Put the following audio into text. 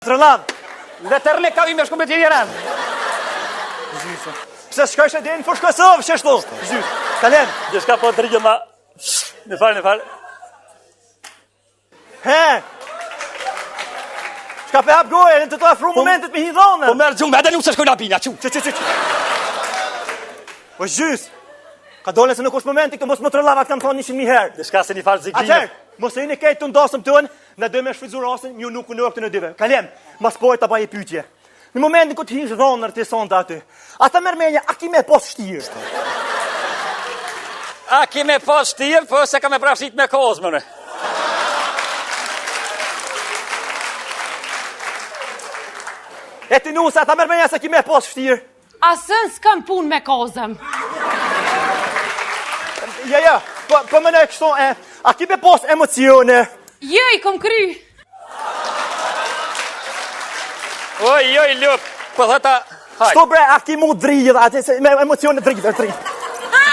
Trëllan, letër me kavim e shku me t'jeren. Gjysë. Pse shkojsh e din për Kosovë, shështu? Gjysë. Kalen. Gjeshka po të rrgjë ma... Në falë. He. Shka pe hap goje, në të të afru momentet me hidhone. Po merë gjumë, edhe nuk se shkoj lapinja, që. Po gjysë. Ka dole se nuk është momenti, këtë mos më trëllava këtë më thonë 100.000 herë. Gjeshka se një falë ziklime. Atër, mos e një kejtë të ndasëm tënë, në dhe me shfrizu rasën, një nuk në këtë në dyve. Kalem, mas pojtë të baje pytje. Në momentin këtë hishë dhonër të sonda aty, ata mërmenja, a ki me pas shtirë? A ki me pas shtirë, po se ka me prafshit me kozmëne. E ti nusa, ata mërmenja se ki me pas shtirë? Asën s'kam pun me kozëm. Ja, po më në kështu, a ki me pas emocione? Jo, i kom kry. Oj, lup, po thëta, hajt. Sto bre, a ki mu dridh, me emocione dridh.